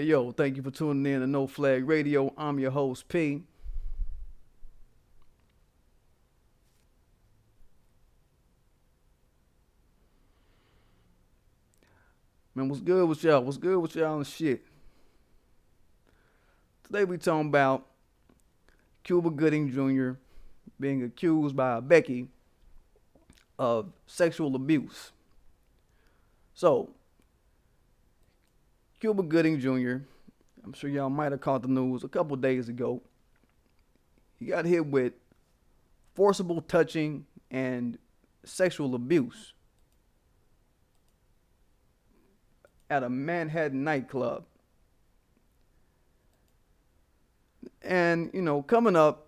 Yo, thank you for tuning in to No Flag Radio. I'm your host, P. Man, what's good with y'all? What's good with y'all and shit? Today we talking about Cuba Gooding Jr. being accused by Becky of sexual abuse. So, Cuba Gooding Jr., I'm sure y'all might have caught the news a couple days ago. He got hit with forcible touching and sexual abuse at a Manhattan nightclub. And, coming up,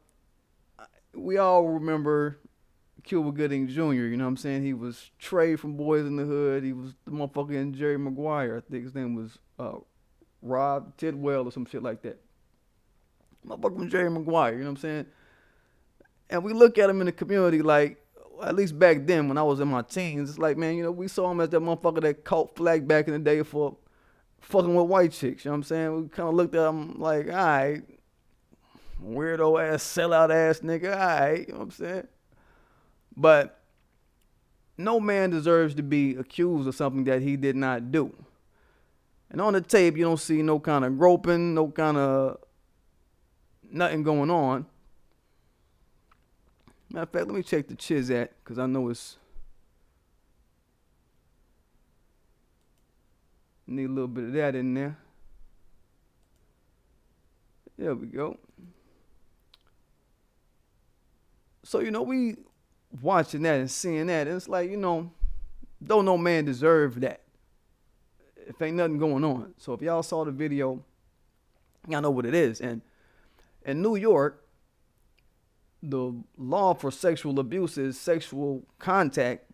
we all remember Cuba Gooding Jr., you know what I'm saying? He was Trey from Boys in the Hood. He was the motherfucking Jerry Maguire. I think his name was Rob Tidwell or some shit like that. Motherfucker from Jerry Maguire, you know what I'm saying? And we look at him in the community like, at least back then when I was in my teens, it's like, man, we saw him as that motherfucker that caught flag back in the day for fucking with white chicks, you know what I'm saying? We kind of looked at him like, all right, weirdo ass, sellout ass nigga, all right, you know what I'm saying? But no man deserves to be accused of something that he did not do. And on the tape, you don't see no kind of groping, no kind of nothing going on. Matter of fact, let me check the chiz at, because I know it's need a little bit of that in there. There we go. So, we watching that and seeing that, and it's like, don't no man deserve that if ain't nothing going on. So if y'all saw the video, y'all know what it is. And in New York, the law for sexual abuse is sexual contact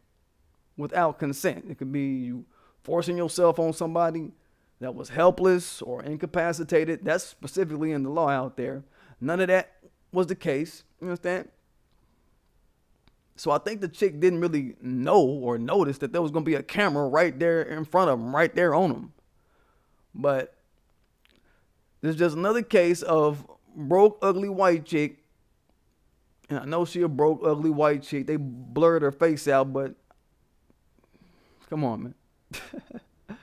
without consent. It could be you forcing yourself on somebody that was helpless or incapacitated. That's specifically in the law out there. None of that was the case. You understand? So I think the chick didn't really know or notice that there was going to be a camera right there in front of him, right there on him. But there's just another case of broke, ugly white chick. And I know she a broke, ugly white chick. They blurred her face out, but come on, man.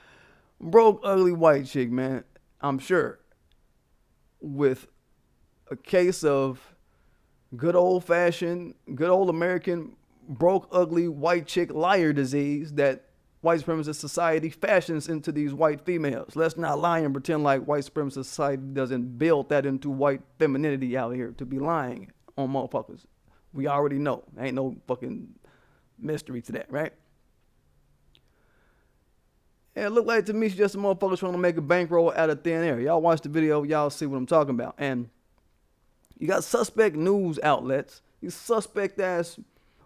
Broke, ugly white chick, man. I'm sure. With a case of good old-fashioned, good old American broke, ugly white chick liar disease that white supremacist society fashions into these white females. Let's not lie and pretend like white supremacist society doesn't build that into white femininity out here to be lying on motherfuckers. We already know. Ain't no fucking mystery to that, right? And it looked like to me she's just a motherfucker trying to make a bankroll out of thin air. Y'all watch the video, y'all see what I'm talking about. And you got suspect news outlets, these suspect ass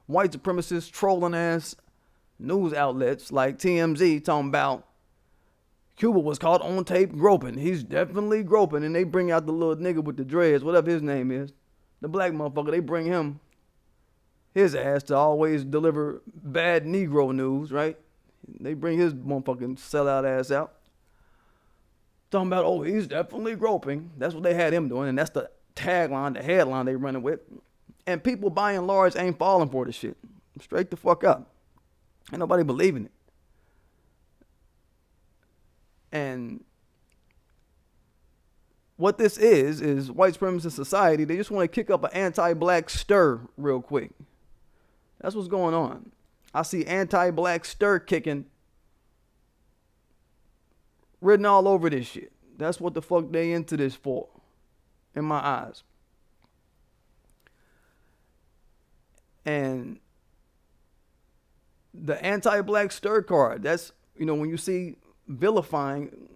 white supremacist trolling ass news outlets like TMZ talking about Cuba was caught on tape groping. He's definitely groping. And they bring out the little nigga with the dreads, whatever his name is, the black motherfucker. They bring him, his ass, to always deliver bad Negro news, right? They bring his motherfucking sellout ass out. Talking about, oh, he's definitely groping. That's what they had him doing. And that's the tagline, the headline they running with. And people by and large ain't falling for this shit. Straight the fuck up. Ain't nobody believing it. And what this is white supremacist society. They just want to kick up an anti-black stir real quick. That's what's going on. I see anti-black stir kicking written all over this shit. That's what the fuck they into this for, in my eyes. And the anti-black stir card, that's, when you see vilifying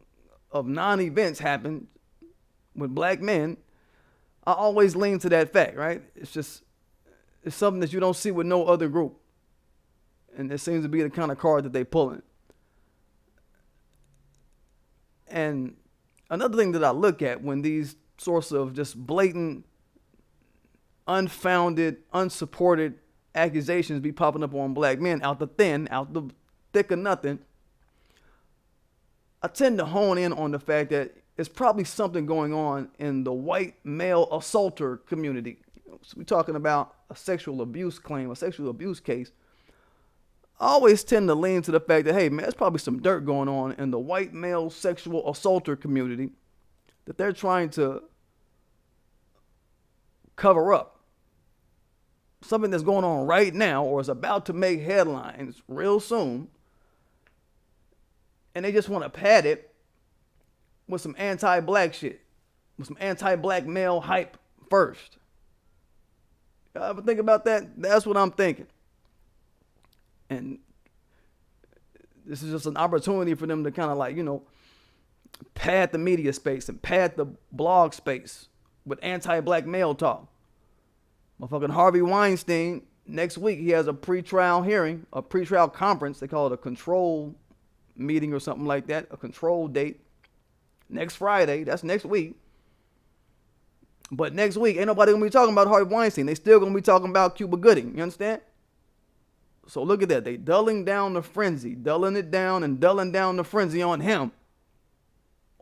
of non-events happen with black men, I always lean to that fact, right? It's something that you don't see with no other group. And it seems to be the kind of card that they pulling. And another thing that I look at when these sorts of just blatant, unfounded, unsupported accusations be popping up on black men out the thick of nothing, I tend to hone in on the fact that it's probably something going on in the white male assaulter community. So we're talking about a sexual abuse claim, a sexual abuse case. I always tend to lean to the fact that, hey, man, there's probably some dirt going on in the white male sexual assaulter community that they're trying to cover up. Something that's going on right now or is about to make headlines real soon. And they just want to pad it with some anti-black shit, with some anti-black male hype first. Y'all ever think about that? That's what I'm thinking. And this is just an opportunity for them to kind of like, you know, pad the media space and pad the blog space with anti-black male talk. Motherfucking Harvey Weinstein, next week he has a pre-trial hearing, a pre-trial conference. They call it a control meeting or something like that, a control date. Next Friday, that's next week. But next week, ain't nobody gonna be talking about Harvey Weinstein. They still gonna be talking about Cuba Gooding. You understand? So look at that. They dulling down the frenzy, dulling it down and dulling down the frenzy on him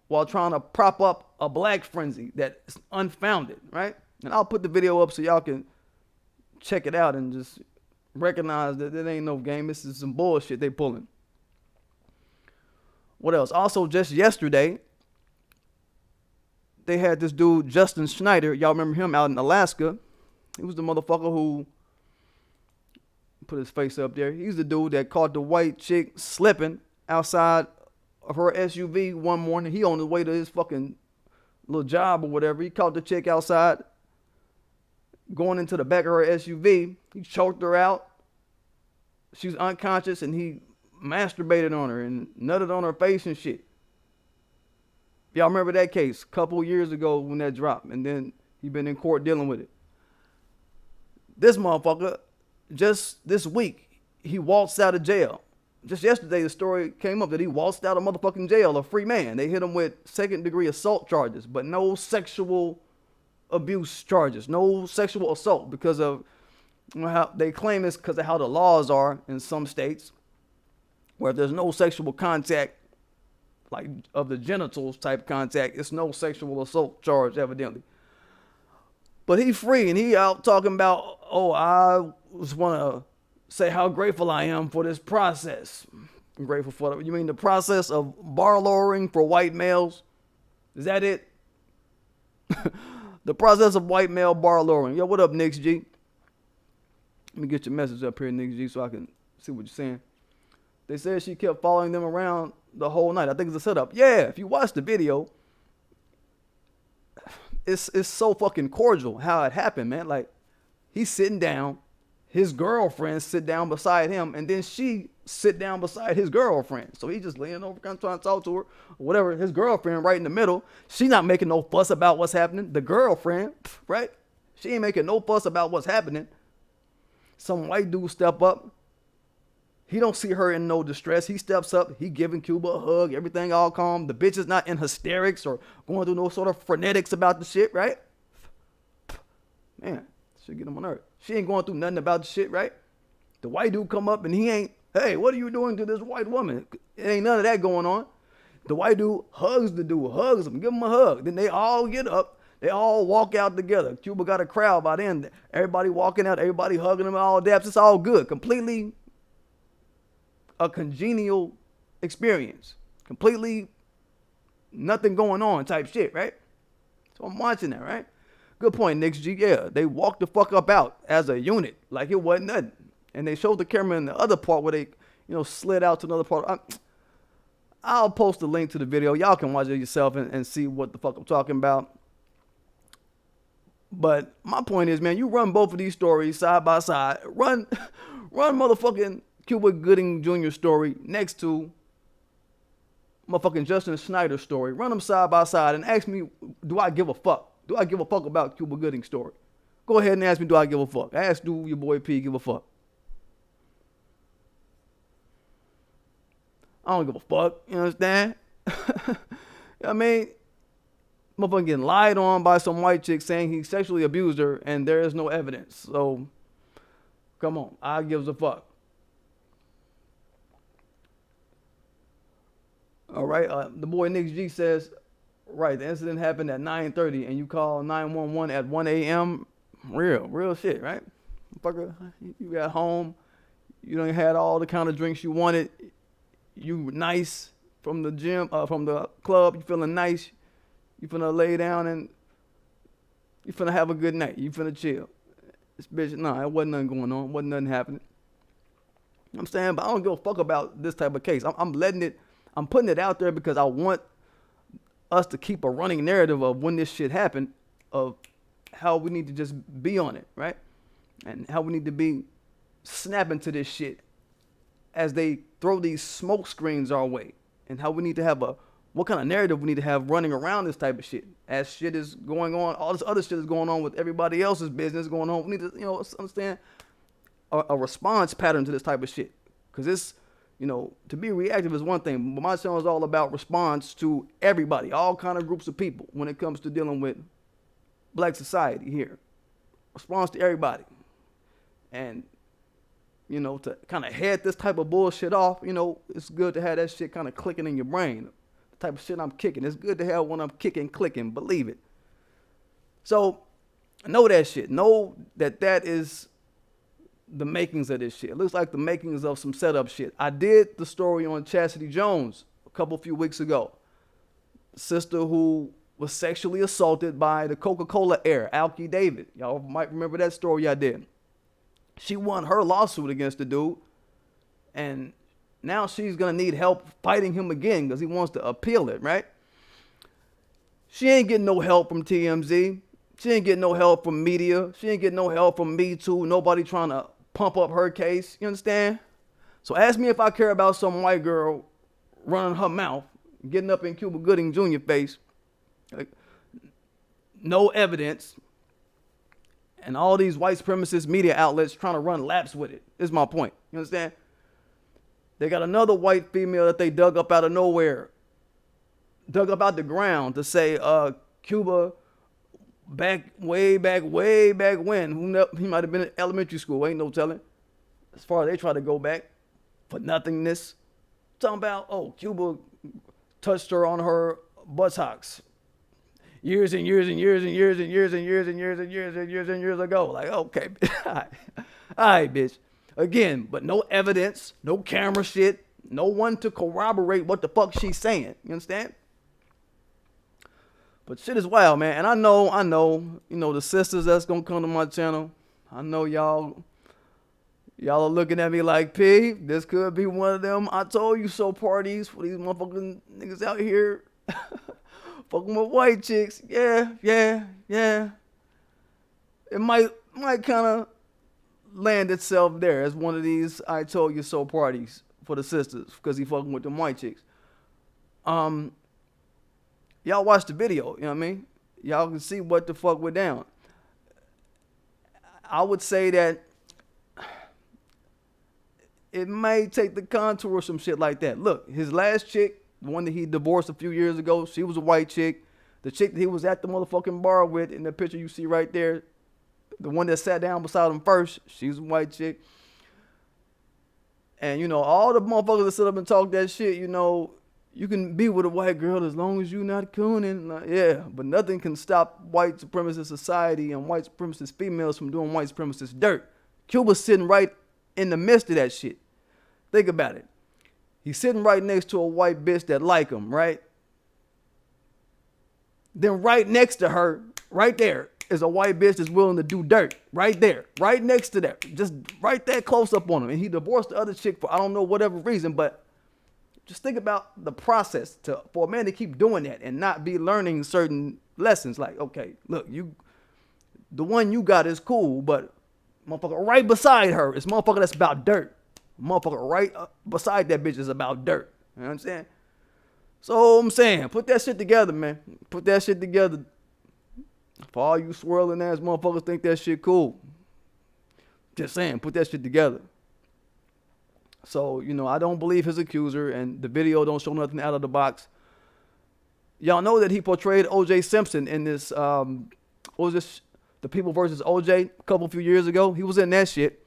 while trying to prop up a black frenzy that's unfounded, right? And I'll put the video up so y'all can check it out and just recognize that it ain't no game. This is some bullshit they pulling. What else? Also, just yesterday, they had this dude, Justin Schneider. Y'all remember him out in Alaska? He was the motherfucker who put his face up there. He's the dude that caught the white chick slipping outside of her SUV one morning. He on his way to his fucking little job or whatever. He caught the chick outside going into the back of her SUV. He choked her out. She was unconscious and he masturbated on her and nutted on her face and shit. Y'all remember that case a couple years ago when that dropped, and then he been in court dealing with it. This motherfucker, just this week, he waltzed out of jail. Just yesterday, the story came up that he waltzed out of motherfucking jail, a free man. They hit him with second-degree assault charges, but no sexual abuse charges, no sexual assault because of how they claim it's because of how the laws are in some states, where if there's no sexual contact, like of the genitals type contact, it's no sexual assault charge evidently. But he free and he out talking about, oh, I just want to say how grateful I am for this process. I'm grateful for it. You mean the process of bar lowering for white males? Is that it? The process of white male bar lowering. Yo, what up, Nix G? Let me get your message up here, Nix G, so I can see what you're saying. They said she kept following them around the whole night. I think it's a setup. Yeah, if you watch the video, it's so fucking cordial how it happened, man. Like, he's sitting down, his girlfriend sit down beside him, and then she sit down beside his girlfriend. So he just leaning over, kind of trying to talk to her, or whatever. His girlfriend right in the middle. She not making no fuss about what's happening. The girlfriend, right? She ain't making no fuss about what's happening. Some white dude step up. He don't see her in no distress. He steps up. He giving Cuba a hug. Everything all calm. The bitch is not in hysterics or going through no sort of frenetics about the shit, right? Man, shit get him on nerve. She ain't going through nothing about the shit, right? The white dude come up and he ain't, hey, what are you doing to this white woman? It ain't none of that going on. The white dude hugs the dude, hugs him, give him a hug. Then they all get up. They all walk out together. Cuba got a crowd by then. Everybody walking out, everybody hugging him, all daps. It's all good. Completely a congenial experience. Completely nothing going on type shit, right? So I'm watching that, right? Good point, Nix G. Yeah, they walked the fuck up out as a unit like it wasn't nothing. And they showed the camera in the other part where they, slid out to another part. I'll post a link to the video. Y'all can watch it yourself and see what the fuck I'm talking about. But my point is, man, you run both of these stories side by side. Run motherfucking Cuba Gooding Jr. story next to motherfucking Justin Schneider story. Run them side by side and ask me, do I give a fuck? Do I give a fuck about Cuba Gooding's story? Go ahead and ask me, do I give a fuck? Ask, do your boy P give a fuck? I don't give a fuck. You understand? I mean, motherfucker getting lied on by some white chick saying he sexually abused her and there is no evidence. So, come on. I gives a fuck. All right. The boy Nix G says, Right, the incident happened at 9:30, and you call 911 at 1 a.m. Real shit, right? Fucker, you got home, you done had all the kind of drinks you wanted, you nice from the gym, from the club, you feeling nice, you finna lay down and you finna have a good night, you finna chill. This bitch, nah, it wasn't nothing going on, wasn't nothing happening. I'm saying, but I don't give a fuck about this type of case. I'm putting it out there because I want us to keep a running narrative of when this shit happened, of how we need to just be on it, right? And how we need to be snapping to this shit as they throw these smoke screens our way, and how we need to have what kind of narrative we need to have running around this type of shit. As shit is going on, all this other shit is going on with everybody else's business going on. We need to, understand a response pattern to this type of shit. Because this, to be reactive is one thing, but my channel is all about response to everybody, all kind of groups of people when it comes to dealing with black society here. Response to everybody. And, to kind of head this type of bullshit off, it's good to have that shit kind of clicking in your brain. The type of shit I'm kicking. It's good to have when I'm kicking, clicking, believe it. So, know that shit. Know that is the makings of this shit. It looks like the makings of some setup shit. I did the story on Chastity Jones a few weeks ago. Sister who was sexually assaulted by the Coca-Cola heir, Alki David. Y'all might remember that story I did. She won her lawsuit against the dude, and now she's gonna need help fighting him again because he wants to appeal it, right? She ain't getting no help from TMZ. She ain't getting no help from media. She ain't getting no help from Me Too. Nobody trying to pump up her case. You understand? So ask me if I care about some white girl running her mouth, getting up in Cuba Gooding Jr. face. Like, no evidence. And all these white supremacist media outlets trying to run laps with it. Is my point. You understand? They got another white female that they dug up out of nowhere. Dug up out the ground to say, Cuba, way back when. He might have been in elementary school. Ain't no telling. As far as they try to go back for nothingness. Talking about, Cuba touched her on her buttocks. Years ago. Like, okay. All right, bitch. Again, but no evidence, no camera shit, no one to corroborate what the fuck she's saying. You understand? But shit is wild, man. And I know, the sisters that's gonna come to my channel, I know y'all are looking at me like, P, this could be one of them I told you so parties for these motherfucking niggas out here. Fucking with white chicks. Yeah. It might kind of land itself there as one of these I told you so parties for the sisters because he fucking with them white chicks. Y'all watch the video, you know what I mean? Y'all can see what the fuck went down. I would say that it may take the contour of some shit like that. Look, his last chick, the one that he divorced a few years ago, she was a white chick. The chick that he was at the motherfucking bar with in the picture you see right there, the one that sat down beside him first, she's a white chick. And, all the motherfuckers that sit up and talk that shit, you can be with a white girl as long as you not cooning. Like, yeah, but nothing can stop white supremacist society and white supremacist females from doing white supremacist dirt. Cuba's sitting right in the midst of that shit. Think about it. He's sitting right next to a white bitch that like him, right? Then right next to her, right there, is a white bitch that's willing to do dirt. Right there. Right next to that. Just right there close up on him. And he divorced the other chick for I don't know whatever reason, but just think about the process for a man to keep doing that and not be learning certain lessons. Like, okay, look, the one you got is cool, but motherfucker right beside her is motherfucker that's about dirt. Motherfucker right beside that bitch is about dirt. You know what I'm saying? So I'm saying, put that shit together, man. Put that shit together. For all you swirling ass motherfuckers think that shit cool. Just saying, put that shit together. So, I don't believe his accuser, and the video don't show nothing out of the box. Y'all know that he portrayed O.J. Simpson in this, what was this? The People versus O.J. a few years ago. He was in that shit.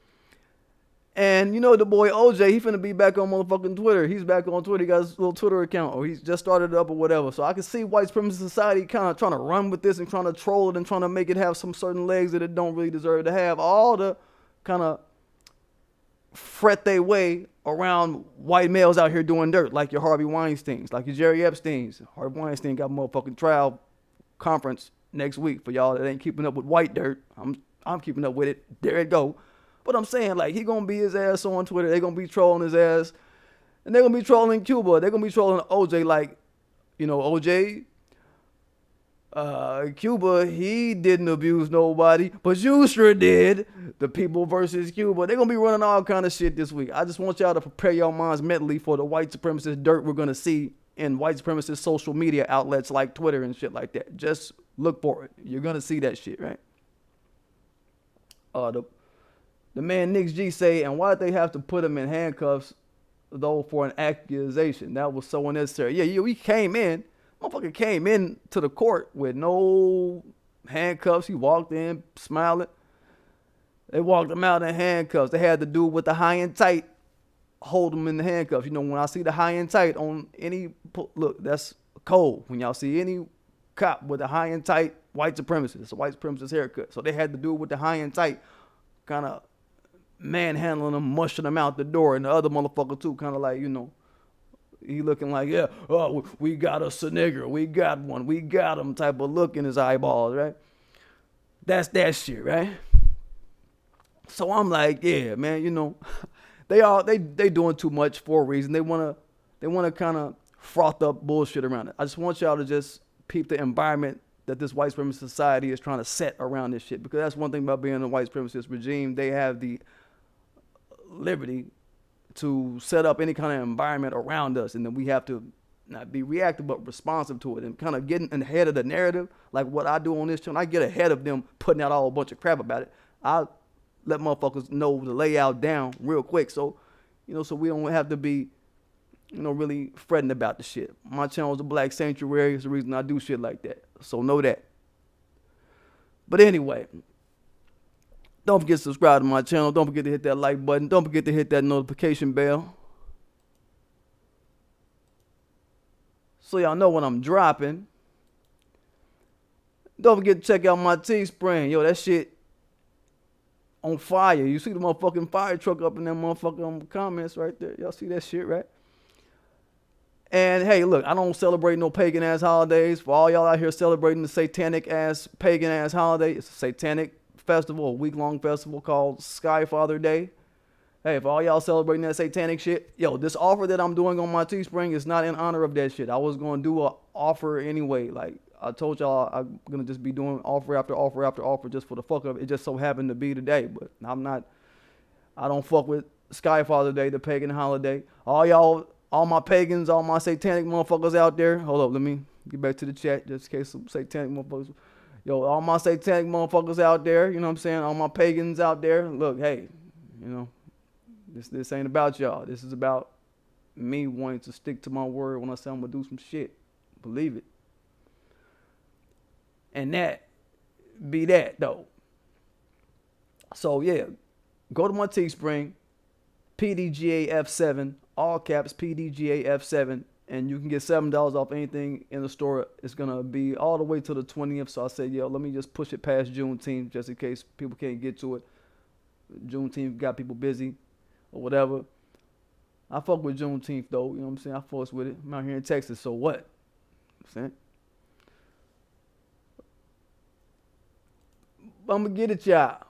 And you know the boy OJ, he finna be back on motherfucking Twitter. He's back on Twitter. He got his little Twitter account, or he's just started it up or whatever. So I can see white supremacist society kind of trying to run with this and trying to troll it and trying to make it have some certain legs that it don't really deserve to have. All the kind of fret their way around white males out here doing dirt, like your Harvey Weinsteins, like your Jerry Epsteins. Harvey Weinstein got a motherfucking trial conference next week for y'all that ain't keeping up with white dirt. I'm keeping up with it. There it go. But I'm saying, like, he gonna be his ass on Twitter. They gonna be trolling his ass. And they're gonna be trolling Cuba. They're gonna be trolling OJ like, you know, OJ, Cuba, he didn't abuse nobody, but you sure did. The people versus Cuba. They're gonna be running all kind of shit this week. I just want y'all to prepare your minds mentally for the white supremacist dirt we're gonna see in white supremacist social media outlets like Twitter and shit like that. Just look for it. You're gonna see that shit, right? The man Nix G say, and why did they have to put him in handcuffs, though, for an accusation? That was so unnecessary. Yeah, he came in. Motherfucker came in to the court with no handcuffs. He walked in smiling. They walked him out in handcuffs. They had the dude with the high and tight hold him in the handcuffs. You know, when I see the high and tight on any, look, that's cold. When y'all see any cop with a high and tight white supremacist, it's a white supremacist haircut. So they had the dude with the high and tight kind of manhandling him, mushing him out the door, and the other motherfucker too, kind of like, you know, he looking like, yeah, oh, we got us a nigger, we got one, we got him type of look in his eyeballs, right? That's that shit, right? So I'm like, yeah, man, you know, they doing too much for a reason. They wanna kind of froth up bullshit around it. I just want y'all to just peep the environment that this white supremacist society is trying to set around this shit, because that's one thing about being a white supremacist regime. They have the liberty to set up any kind of environment around us, and then we have to not be reactive but responsive to it, and kind of getting ahead of the narrative, like what I do on this channel. I get ahead of them putting out all a bunch of crap about it. I let motherfuckers know the layout down real quick, so you know, so we don't have to be, you know, really fretting about the shit. My channel is a black sanctuary. It's the reason I do shit like that, so know that. But anyway, don't forget to subscribe to my channel. Don't forget to hit that like button. Don't forget to hit that notification bell, so y'all know when I'm dropping. Don't forget to check out my Teespring. Yo, that shit on fire. You see the motherfucking fire truck up in that motherfucking comments right there. Y'all see that shit, right? And hey, look, I don't celebrate no pagan ass holidays. For all y'all out here celebrating the satanic ass, pagan ass holiday, it's a satanic festival, a week-long festival called Sky Father Day. Hey, for all y'all celebrating that satanic shit, yo, this offer that I'm doing on my Teespring is not in honor of that shit. I was going to do an offer anyway. Like I told y'all, I'm going to just be doing offer after offer after offer just for the fuck of it. It just so happened to be today, but I don't fuck with Sky Father Day, the pagan holiday. All my pagans, all my satanic motherfuckers out there. Hold up, let me get back to the chat just in case some satanic motherfuckers. Yo, all my satanic motherfuckers out there, you know what I'm saying? All my pagans out there. Look, hey, you know, this ain't about y'all. This is about me wanting to stick to my word when I say I'm gonna do some shit. Believe it. And that be that though. So yeah, go to my Teespring, PDGAF7, all caps PDGAF7, and you can get $7 off anything in the store. It's gonna be all the way to the 20th. So I said, yo, let me just push it past Juneteenth just in case people can't get to it. Juneteenth got people busy or whatever. I fuck with Juneteenth though, you know what I'm saying? I fucks with it. I'm out here in Texas, so what? I'm saying. I'm gonna get it, y'all.